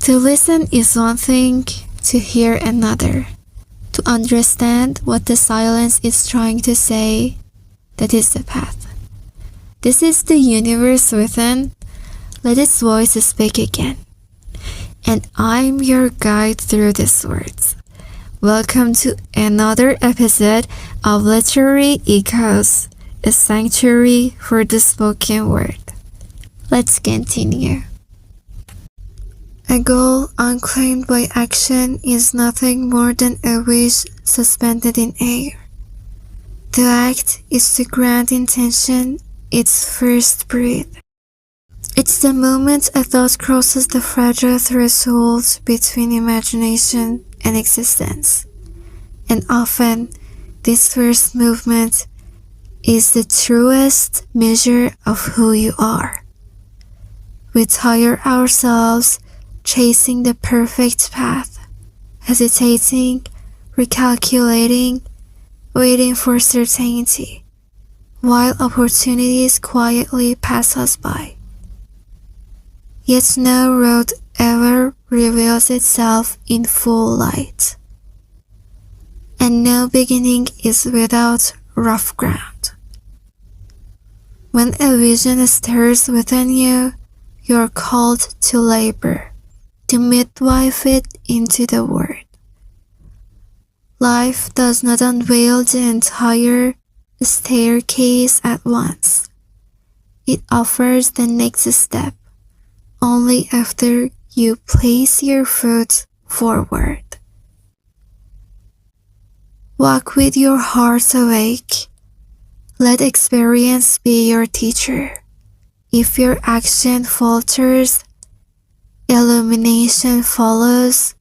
To listen is one thing, to hear another. To understand what the silence is trying to say, that is the path. This is the universe within. Let its voice speak again. And I'm your guide through these words. Welcome to another episode of Literary Echoes, a sanctuary for the spoken word. Let's continue. A goal unclaimed by action is nothing more than a wish suspended in air. To act is to grant intention its first breath. It's the moment a thought crosses the fragile threshold between imagination and existence. And often, this first movement is the truest measure of who you are. We tire ourselves chasing the perfect path, hesitating, recalculating, waiting for certainty, while opportunities quietly pass us by. Yet no road ever reveals itself in full light, and no beginning is without rough ground. When a vision stirs within you, you're called to labor, to midwife it into the world. Life does not unveil the entire staircase at once. It offers the next step only after you place your foot forward. Walk with your heart awake. Let experience be your teacher. If your action falters, illumination follows.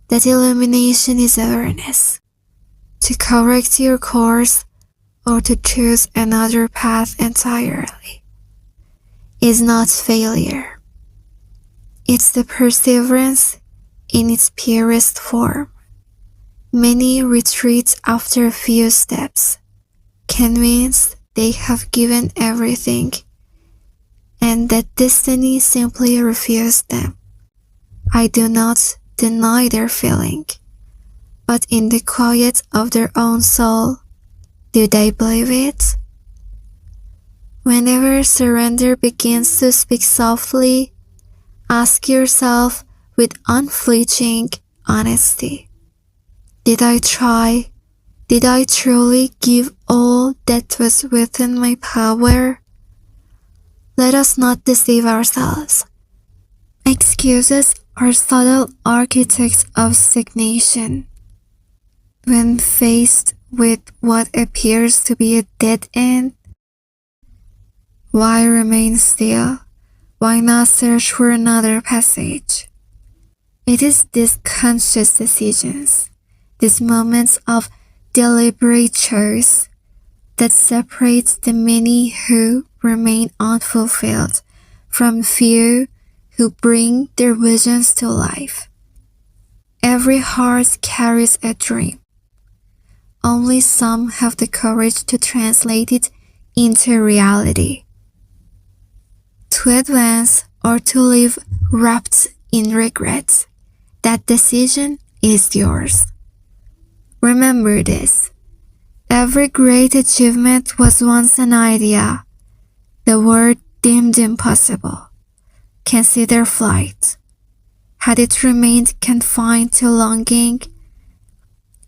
That illumination is awareness. To correct your course or to choose another path entirely is not failure. It's the perseverance in its purest form. Many retreat after a few steps, convinced they have given everything and that destiny simply refused them. I do not deny their feeling, but in the quiet of their own soul, do they believe it? Whenever surrender begins to speak softly, ask yourself with unflinching honesty, did I try? Did I truly give all that was within my power? Let us not deceive ourselves. Excuses are subtle architects of stagnation. When faced with what appears to be a dead end, why remain still? Why not search for another passage? It is these conscious decisions, these moments of deliberate choice, that separate the many who remain unfulfilled from few who bring their visions to life. Every heart carries a dream. Only some have the courage to translate it into reality. To advance or to live wrapped in regret, that decision is yours. Remember this. Every great achievement was once an idea, the world deemed impossible. Consider flight. Had it remained confined to longing,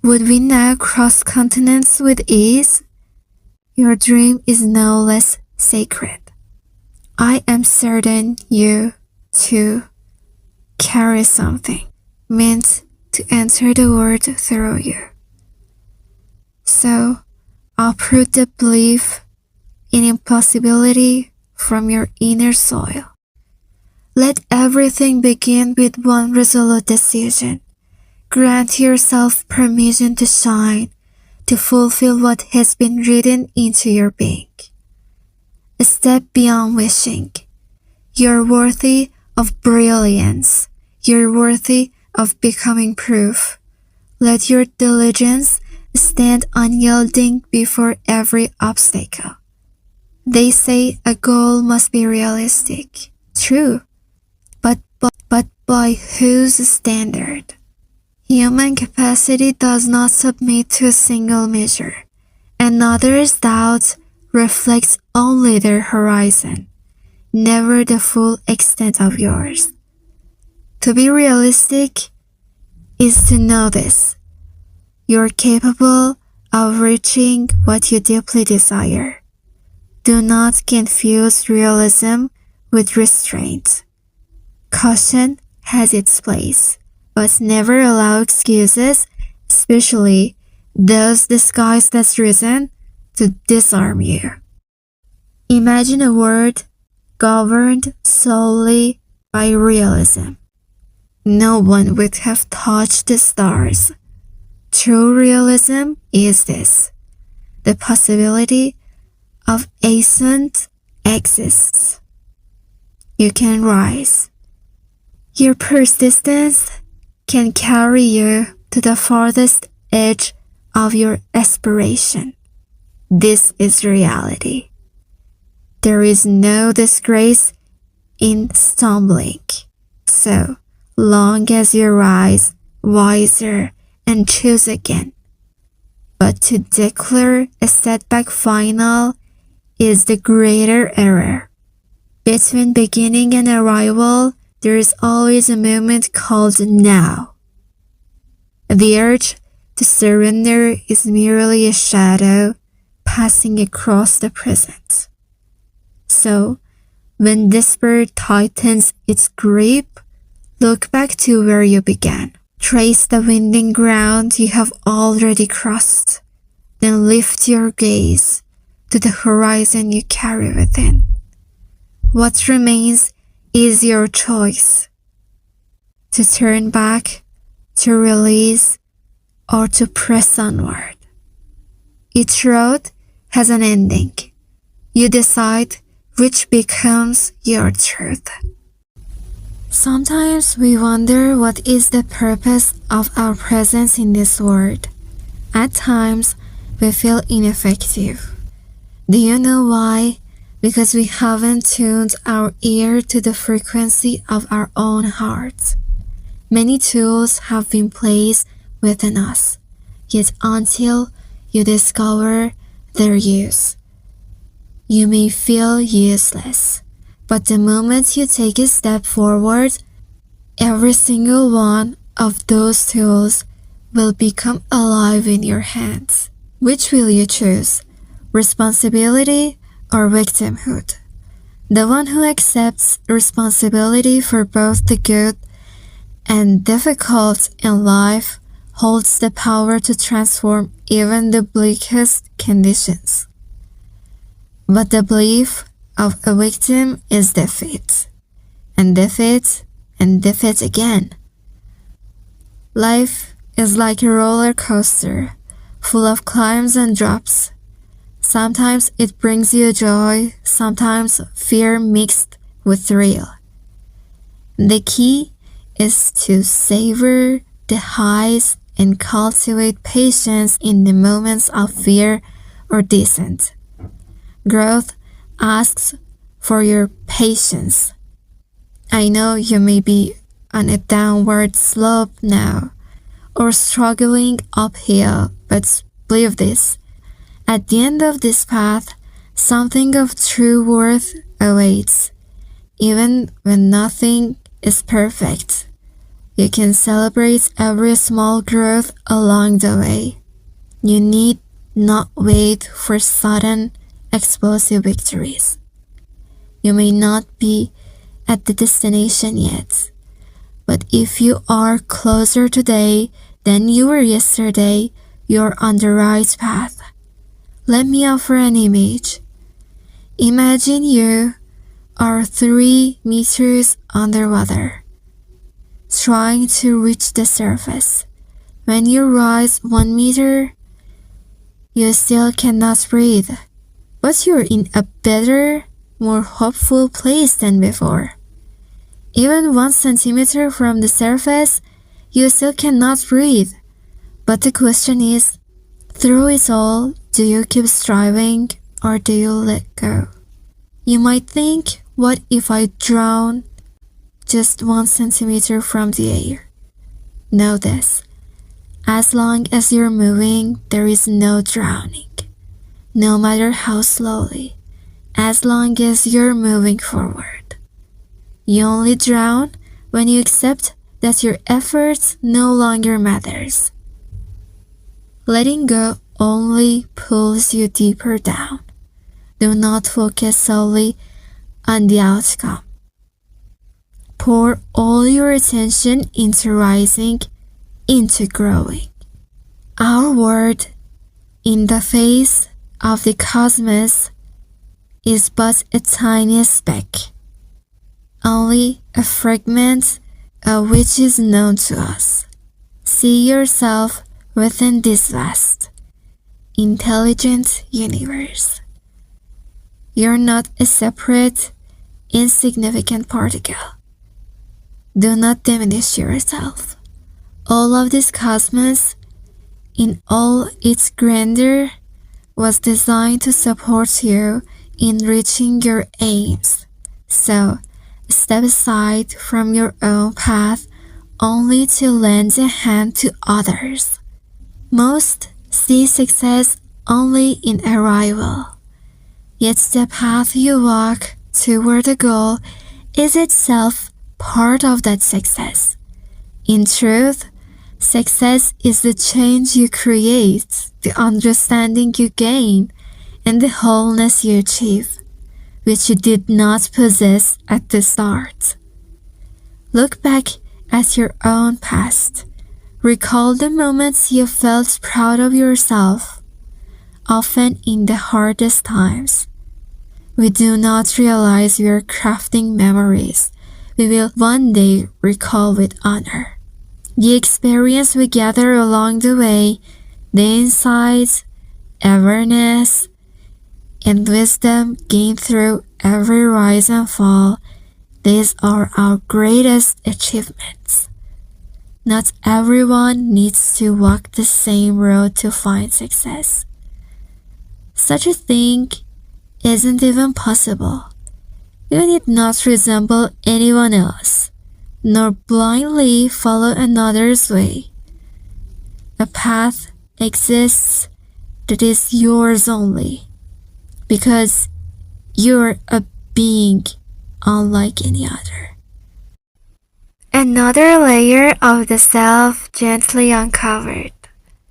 would we now cross continents with ease? Your dream is no less sacred. I am certain you, too, carry something meant to enter the world through you. So, uproot the belief in impossibility from your inner soil. Let everything begin with one resolute decision. Grant yourself permission to shine, to fulfill what has been written into your being. A step beyond wishing. You're worthy of brilliance. You're worthy of becoming proof. Let your diligence stand unyielding before every obstacle. They say a goal must be realistic. True. But By whose standard? Human capacity does not submit to a single measure. Another's doubt reflects only their horizon, never the full extent of yours. To be realistic is to know this. You're capable of reaching what you deeply desire. Do not confuse realism with restraint. Caution has its place, but never allow excuses, especially those disguised as reason, to disarm you. Imagine a world governed solely by realism. No one would have touched the stars. True realism is this: the possibility of ascent exists. You can rise. Your persistence can carry you to the farthest edge of your aspiration. This is reality. There is no disgrace in stumbling, so long as you rise wiser and choose again. But to declare a setback final is the greater error. Between beginning and arrival, there is always a moment called now. The urge to surrender is merely a shadow passing across the present. So, when despair tightens its grip, look back to where you began. Trace the winding ground you have already crossed. Then lift your gaze to the horizon you carry within. What remains is your choice: to turn back, to release, or to press onward. Each road has an ending. You decide which becomes your truth. Sometimes we wonder what is the purpose of our presence in this world. At times, we feel ineffective. Do you know why? Because we haven't tuned our ear to the frequency of our own hearts. Many tools have been placed within us, yet until you discover their use, you may feel useless. But the moment you take a step forward, every single one of those tools will become alive in your hands. Which will you choose? Responsibility or victimhood? The one who accepts responsibility for both the good and difficult in life holds the power to transform even the bleakest conditions. But the belief of a victim is defeat, and defeat, and defeat again. Life is like a roller coaster, full of climbs and drops. Sometimes it brings you joy, sometimes fear mixed with thrill. The key is to savor the highs and cultivate patience in the moments of fear or descent. Growth asks for your patience. I know you may be on a downward slope now or struggling uphill, but believe this: at the end of this path, something of true worth awaits. Even when nothing is perfect, you can celebrate every small growth along the way. You need not wait for sudden, explosive victories. You may not be at the destination yet, but if you are closer today than you were yesterday, you're on the right path. Let me offer an image. Imagine you are 3 meters underwater, trying to reach the surface. When you rise 1 meter, you still cannot breathe, but you're in a better, more hopeful place than before. Even 1 centimeter from the surface, you still cannot breathe. But the question is, through it all, do you keep striving or do you let go? You might think, what if I drown? just 1 centimeter from the air. Know this. As long as you're moving, there is no drowning. No matter how slowly, as long as you're moving forward. You only drown when you accept that your efforts no longer matters. Letting go only pulls you deeper down. Do not focus solely on the outcome. Pour all your attention into rising, into growing. Our world in the face of the cosmos is but a tiny speck, only a fragment of which is known to us. See yourself within this vast, intelligent universe. You're not a separate, insignificant particle. Do not diminish yourself. All of this cosmos, in all its grandeur, was designed to support you in reaching your aims. So, step aside from your own path only to lend a hand to others. Most see success only in arrival, yet the path you walk toward the goal is itself part of that success. In truth, success is the change you create, the understanding you gain, and the wholeness you achieve, which you did not possess at the start. Look back at your own past. Recall the moments you felt proud of yourself, often in the hardest times. We do not realize we are crafting memories we will one day recall with honor. The experience we gather along the way, the insights, awareness, and wisdom gained through every rise and fall, these are our greatest achievements. Not everyone needs to walk the same road to find success. Such a thing isn't even possible. You need not resemble anyone else, nor blindly follow another's way. A path exists that is yours only, because you're a being unlike any other. Another layer of the self gently uncovered.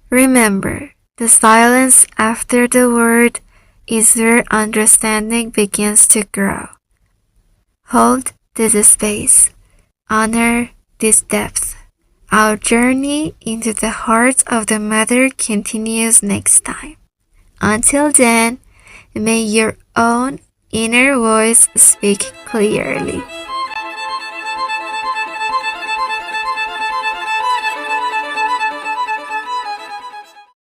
Remember, the silence after the word is where understanding begins to grow. Hold this space. Honor this depth. Our journey into the heart of the mother continues next time. Until then, may your own inner voice speak clearly.